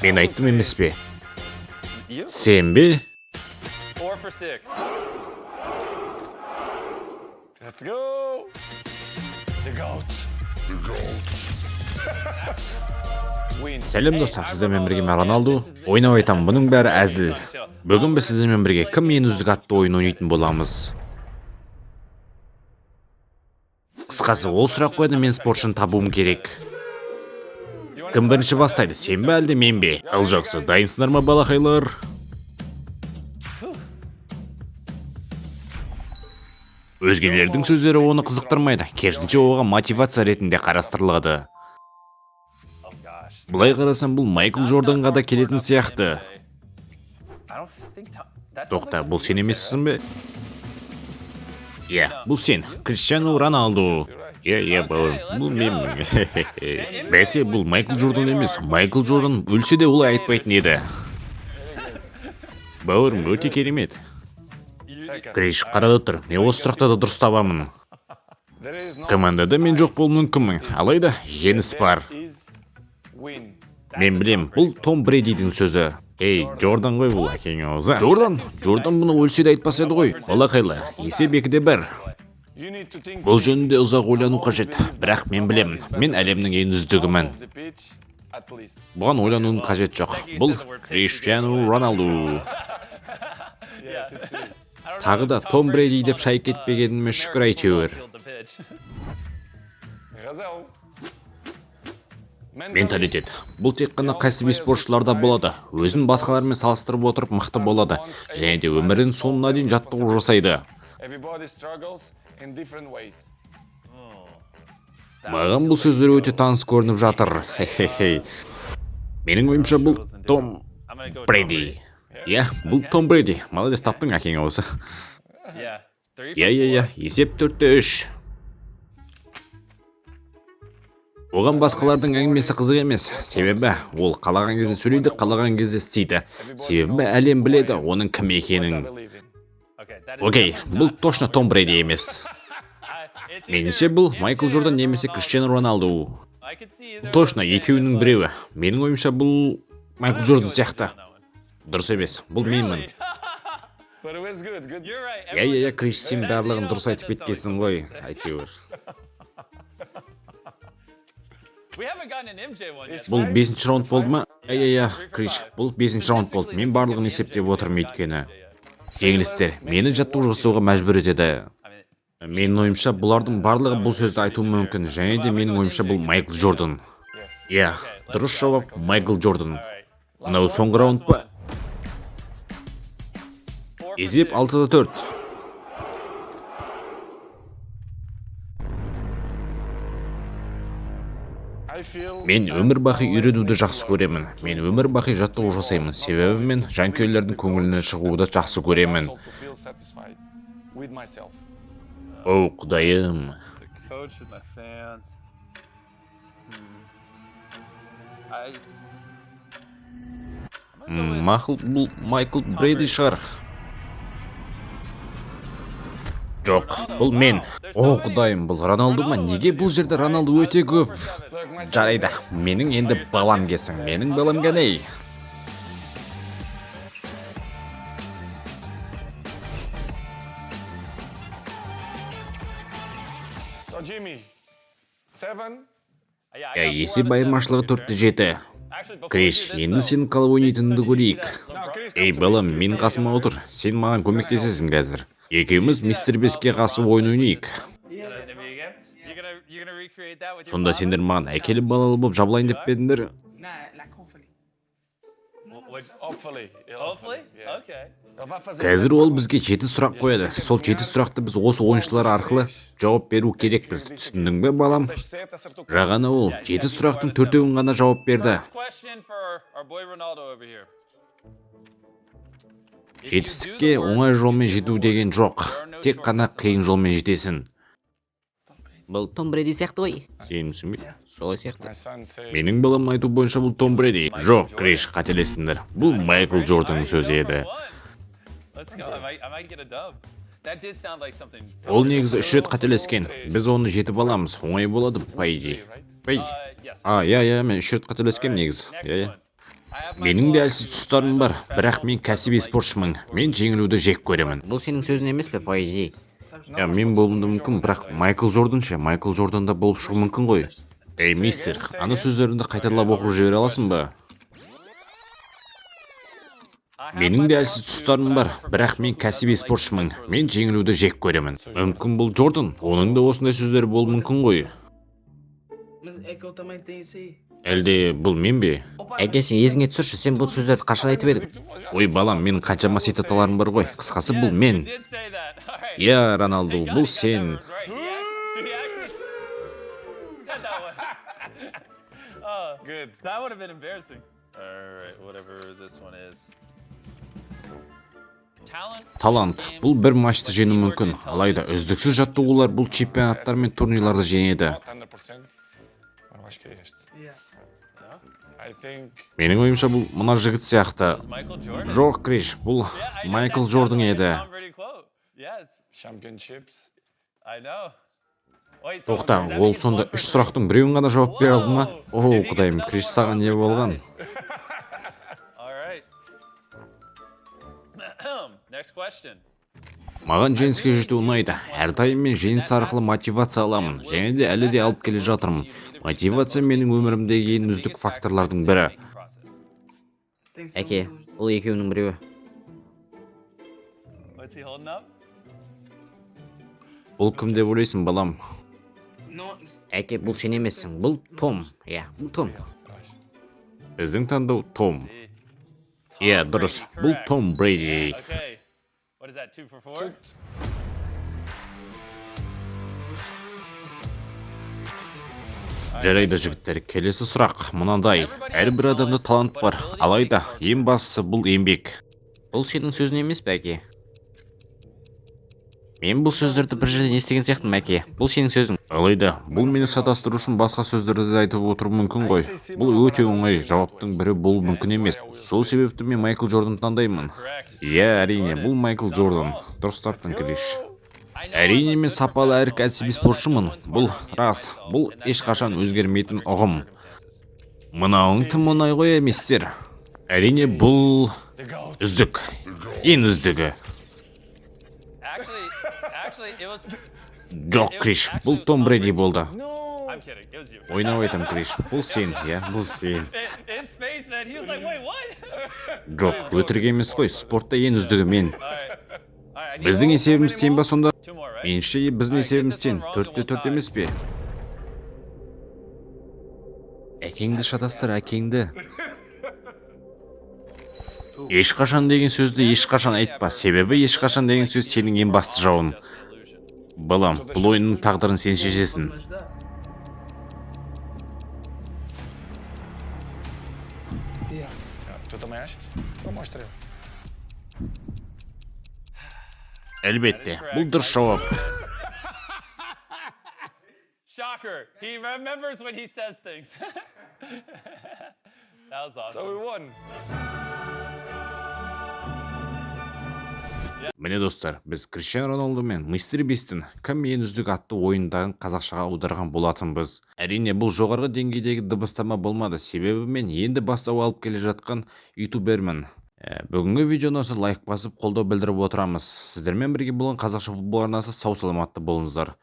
Мен айттым емес пе? Сен бе? 4 for 6. Let's go! The goat. Win. Сәлем достар, сіздермен бірге мен Роналду. Ойнап айтам, бұның бәрі әзіл. Бүгін біз сіздермен бірге кім ең үздік атты ойын ойнайтын боламыз. Қысқасы, ол сұрақ қойды, мен спортшыны табуым керек. Кім бірінші бастайды, сен бе әлде мен бе? Ал жақсы, дайынсыңдар ма балақайлар? Өзгелердің сөздері оны қызықтырмайды, керісінше оған мотивация ретінде қарастырылады. Oh gosh. Бұлай қарасам, бұл Майкл Джорданға да келетін сияқты. I don't think that Тоқта, бұл сен емессің бе? Иә, бұл сен, Криштиану Роналду. Иә, бауырым, бұл мен. Бәсе, бұл Майкл Джордан емес. Майкл Джордан өлсе де олай айтпайтын еді. Бауырым, өте керемет. Криш, қарада тұр, мен осы сұрақта да дұрыс табамын. There is no Командада мен жоқ болуым мүмкінмін, алайда жеңіс бар. is win. Мен білем, бұл Том Брэдидің сөзі. Ей, Джордан ғой бұл, әкең аузы. Джордан бұны өлсе де айтпас еді ғой. Балақайлар, есеп 2-1. You need to think Бұл жөнінде ұзақ ойлану қажет, бірақ мен білем, мен әлемнің ең үздігімін. of the pitch at least. Бұған ойлануның қажет жоқ. Бұл Криштиану Роналду. Yes, it's true. Тағы да Том Брэди деп шай кетпегеніме шүкір әйтеуір. field the pitch. Газел. Менталитет. Бұл тек қана кәсіби спортшыларда болады. Өзін басқалармен салыстырып отырып мықты болады. Және де өмірдің соңына дейін жаттығу жасайды. Everybody struggles in different ways. Маған бұл сөздер өте таныс көрініп жатыр. Хе-хе-хе. Менің ойымша бұл Том I'm gonna go Брэди. Иә, бұл Том Брэди. Молодец, таптың әкең осы. Yeah. 3 Иә, есеп 4-3. Оған басқалардың әңгімесі қызық емес. Себебі ол қалаған кезде сөйлейді, қалаған кезде істейді. Себебі әлем біледі оның кім екенін. Believe in. Okay, that is Окей, бұл точно Том Брэди емес. it's Меніңше бұл Майкл Джордан немесе Криштиану Роналду. I could see either. Точно екеуінің біреуі. Менің ойымша бұл Майкл Джордан сияқты. Дұрыс емес, бұл менмін. But it was good. Good. You're right. Иә, Криш, сен барлығын дұрыс айтып кеткенсің ғой, әйтеуір. We haven't gotten an MJ one yet. Бұл 5-ші раунд болды ма? Иә, Криш, бұл 5-ші раунд болды. Мен барлығын есептеп отырмын өйткені. Жеңілістер мені жаттығу жасауға мәжбүр етеді. I mean, Менің ойымша бұлардың барлығы бұл сөзді айтуы мүмкін. Және де менің ойымша бұл Майкл Джордан. Иә, дұрыс жауап Майкл Джордан. Мынау соңғы раунд па? Есеп 6-4. I feel Мен өмір бақи үйренуді жақсы көремін. Мен өмір бақи жаттығу жасаймын. Себебі мен жанкүйерлердің көңілінен шығуды жақсы көремін. also to feel satisfied with myself. Оу, құдайым. the coach and the fans. I. Мақұл, бұл Майкл Брэди шығар. Жоқ, бұл мен. О, құдайым, бұл Роналду ма? Неге бұл жерде Роналду өте көп? Жарайды, менің енді балам келсін. Менің балам кәней. So Jimmy, 7. Yeah, Иә, есеп айырмашылығы 4-7. Actually, before Криш, we do this, енді сен қалай ойнайтыныңды көрейік. Now Chris, Ей, балам, мен қасыма отыр. Сен маған көмектесесің қазір. Екеуміз мистер Беске қарсы ойын ойнайық. You're gonna recreate that with your Сонда сендер маған әкеліп балалы болып жабылайын деп пе едіңдер? hopefully. Hopefully? Yeah. Okay. Ele vai fazer Қазір ол бізге 7 сұрақ қояды. Сол 7 сұрақты біз осы ойыншылар арқылы жауап беру керекпіз. Түсіндің бе, балам? 7, acertou. Жағана ол 7 сұрақтың 4-еуін ғана жауап берді. First question for our boy Ronaldo over here. Жетістікке оңай жолмен жету деген жоқ. Тек қана қиын жолмен жетесің. Бұл Том Брэди сияқты ғой. Сенімсің бе? Солай сияқты. My son said, Менің балам айту бойынша бұл Том Брэди. Жоқ, Криш, қателестіңдер. Бұл Майкл Джорданның сөзі еді. Let's go. I might get a dub. That did sound like something. Ол негізі 3 рет қателескен. Біз оны жетіп аламыз. Оңай болады, по идее. Yes. Иә, мен 3 рет қателескем негізі. Иә. I Менің де әлсіз тұстарым бар, бірақ мен кәсіби спортшымын. Мен жеңілуді жек көремін. Бұл сенің сөзің емес пе, поэзия? Я, мен болуым да мүмкін, бірақ Майкл Джордан ше, Майкл Джордан да болып шығуы мүмкін ғой. Ей, мистер, ана сөздеріңді қайталап оқып жібере аласың ба? Менің де әлсіз тұстарым бар, бірақ мен кәсіби спортшымын. Мен жеңілуді жек көремін. Мүмкін бұл Джордан, оның да осындай сөздері болуы мүмкін ғой. Mas é que eu também tenho isso aí. Әлде бұл мен бе? Әке, сен есіңе түсірші, сен бұл сөздерді қашан айтып едің? Ой, балам, менің қаншама цитаталарым бар ғой. Қысқасы бұл мен. Did say that. All right. Я, Роналду, He got бұл it, сен. that was right. He actually said that one. Oh, Good. that would have been embarrassing. All right, whatever this one is. Талант. Бұл бір матчты жеңу мүмкін. Алайда үздіксіз жаттығулар бұл чемпионаттар мен турнирларды жеңеді. Not 100%, maar eu acho que é este. Yeah. I think Менің ойымша бұл мына жігіт сияқты. Michael Jordan. Жоқ, Криш, бұл Yeah, I know Майкл that Джордан sounds like еді. a Tom Brady quote. Yeah, it's, championships. I know. Wait, so Тоқта, does that ол mean сонда one for 3 three? сұрақтың біреуін ғана жауап бере алды ма? Whoa. О, If he құдайым, gets Криш, another саған one, не we're болған? All right. Next question. Маған жеңіске жету ұнайды. Әрдайым мен жеңіс арқылы мотивация аламын. Және де әлі де алып келе жатырмын. Мотивация менің өмірімдегі ең үздік факторлардың бірі. Tem que ser Әке, um dos- бұл екеуінің біреуі. What's he holding up? Бұл кім деп ойлайсың, балам? No, Әке, бұл сен емессің, бұл Том. Иә, бұл Том. Біздің таңдау Том. See. Иә, дұрыс. Бұл Том Брейди. Okay. What is that, 2 for 4? Жарайды, жігіттер, келесі сұрақ мынандай. Әрбір адамда талант бар, алайда ең бастысы бұл еңбек. Бұл сенің сөзің емес пе, әке? Мен бұл сөздерді бір жерден естіген сияқтымын, әке. Бұл сенің сөзің. Алайда, бұл мені шатастыру үшін басқа сөздерді де айтып отыру мүмкін ғой. Бұл өте оңай, жауаптың бірі болу мүмкін емес. Сол себепті мен Майкл Джордан таңдаймын. Correct. Иә, әрине, бұл Майкл Джордан. Дұрыс таптың, Криш. Әрине, мен сапалы әрі кәсіби спортшымын. Бұл рас, бұл ешқашан өзгермейтін ұғым. Мынауың тым оңай ғой, мистер. Әрине, бұл үздік. Ең үздігі. Actually, it was. Жоқ, Криш, бұл Том Брейди болды. I'm kidding. It was you. Ойнап айтам, Криш. Бұл сен, иә, бұл сен. In space, man. He was like, wait, what? Жоқ, өтірік емес қой, спортта ең үздігі мен. All right. I need Біздің есебіміз тең ба сонда? 2 more, right? Меніңше біздің есебіміз тең. 4-4 емес пе? Әкеңді шатастыр, әкеңді. Ешқашан деген сөзді ешқашан айтпа. Себебі ешқашан деген сөз сенің ең басты жауын. Балам, бұл ойынның тағдырын сен шешесің. ajudar. Yeah. Tu também achas? Então mostra eu. Әлбетте, бұл дұрыс жауап. Shocker. He remembers when he says things. That was awesome. So we won. Міне достар, біз Криштиану Роналду мен мистер Бистің кім ең үздік атты ойындарын қазақшаға аударған болатынбыз. Әрине, бұл жоғарғы деңгейдегі дыбыстама болмады, себебі мен енді бастау алып келе жатқан ютубермін. Бүгінгі видеоны лайк басып қолдау білдіріп отырамыз. Сіздермен бірге болған қазақша футбол арнасы сау саламатты болыңыздар.